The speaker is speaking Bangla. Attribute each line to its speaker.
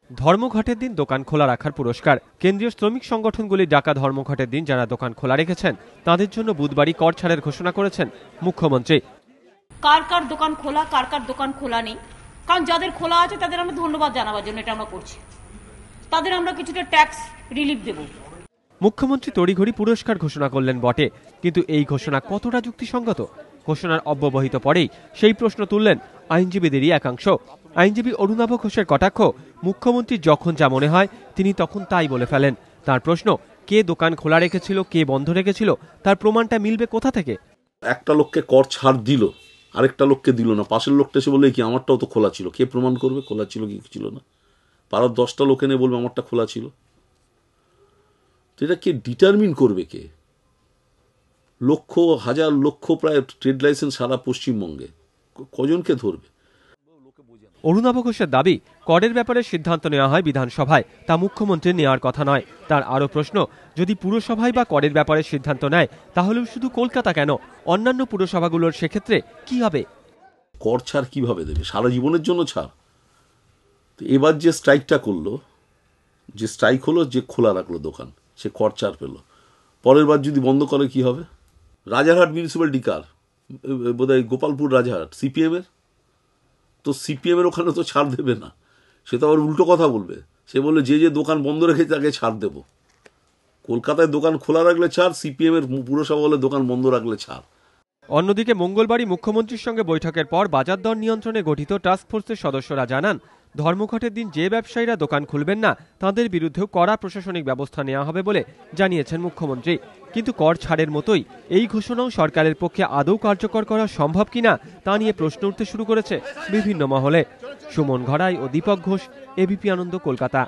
Speaker 1: ধর্মঘটের দিন দোকান খোলা রাখার পুরস্কার। কেন্দ্রীয় শ্রমিক সংগঠনগুলির ডাকা ধর্মঘটের দিন যারা দোকান খোলা রেখেছেন তাদের জন্য বুধবারই কর ছাড়ের ঘোষণা করেছেন মুখ্যমন্ত্রী।
Speaker 2: কার কার দোকান খোলা, কার কার দোকান খোলা নেই, কারণ যাদের খোলা আছে তাদের আমরা ধন্যবাদ জানাবার জন্য এটা আমরা করছি, তাদের আমরা কিছুটা ট্যাক্স রিলিফ দেব।
Speaker 1: মুখ্যমন্ত্রী তড়িঘড়ি পুরস্কার ঘোষণা করলেন বটে, কিন্তু এই ঘোষণা কতটা যুক্তিসঙ্গত? ঘোষণার অব্যবহিত পরেই সেই প্রশ্ন তুললেন আইনজীবীদেরই একাংশ। আইনজীবী অরুণাভ ঘোষের কটাক্ষ, মুখ্যমন্ত্রী যখন যা মনে হয় তিনি তখন তাই বলে ফেলেন। তার প্রশ্ন, কে দোকান খোলা রেখেছিল, কে বন্ধ রেখেছিল, তার প্রমাণটা মিলবে কোথা থেকে?
Speaker 3: একটা লোককে কর ছাড় দিল, আরেকটা লোককে দিল না, পাশের লোকটা এসে বলে কি আমারটাও তো খোলা ছিল। কে প্রমাণ করবে খোলা ছিল কি ছিল না? পাড়ার 10টা লোক এনে বলবে আমারটা খোলা ছিল। তো এটা কে ডিটারমিন করবে? কে? লক্ষ হাজার লক্ষ প্রায় ট্রেড লাইসেন্স সারা পশ্চিমবঙ্গে, কজনকে ধরবে?
Speaker 1: অরুণাভ ঘোষের দাবি, করের ব্যাপারে সিদ্ধান্ত নেওয়া হয় বিধানসভায়, তা মুখ্যমন্ত্রীর নেওয়ার কথা নয়। তার আরও প্রশ্ন, যদি পুরসভায় বা করের ব্যাপারে সিদ্ধান্ত নেয় তাহলেও শুধু কলকাতা কেন, অন্যান্য পুরসভাগুলোর সেক্ষেত্রে কি হবে?
Speaker 3: কর ছাড় কিভাবে দেবে? সারা জীবনের জন্য ছাড়। তো এবার যে স্ট্রাইকটা করলো, যে স্ট্রাইক হলো, যে খোলা রাখলো দোকান, সে কর ছাড় পেল। পরের বার যদি বন্ধ করে কি হবে? রাজারহাট মিউনিসিপ্যালিটি কার? বোধহয় গোপালপুর রাজারহাট সিপিএমের। তো সিপিএমের ওখানে তো ছাড় দেবে না, সে তো আবার উল্টো কথা বলবে। সে বলবে যে যে দোকান বন্ধ রেখেছে তাকে ছাড় দেবো। কলকাতায় দোকান খোলা রাখলে ছাড়, সিপিএমের পুরসভা বলে দোকান বন্ধ রাখলে ছাড়।
Speaker 1: অন্যদিকে মঙ্গলবারই মুখ্যমন্ত্রীর সঙ্গে বৈঠকের পর বাজার দর নিয়ন্ত্রণে গঠিত টাস্কফোর্সের সদস্যরা জানান, ধর্মঘটের দিন যে ব্যবসায়ীরা দোকান খুলবেন না তাদের বিরুদ্ধেও কড়া প্রশাসনিক ব্যবস্থা নেওয়া হবে বলে জানিয়েছেন মুখ্যমন্ত্রী। কিন্তু কর ছাড়ের মতোই এই ঘোষণাও সরকারের পক্ষে আদৌ কার্যকর করা সম্ভব কিনা তা নিয়ে প্রশ্ন উঠতে শুরু করেছে বিভিন্ন মহলে। সুমন ঘড়াই ও দীপক ঘোষ, এবিপি আনন্দ, কলকাতা।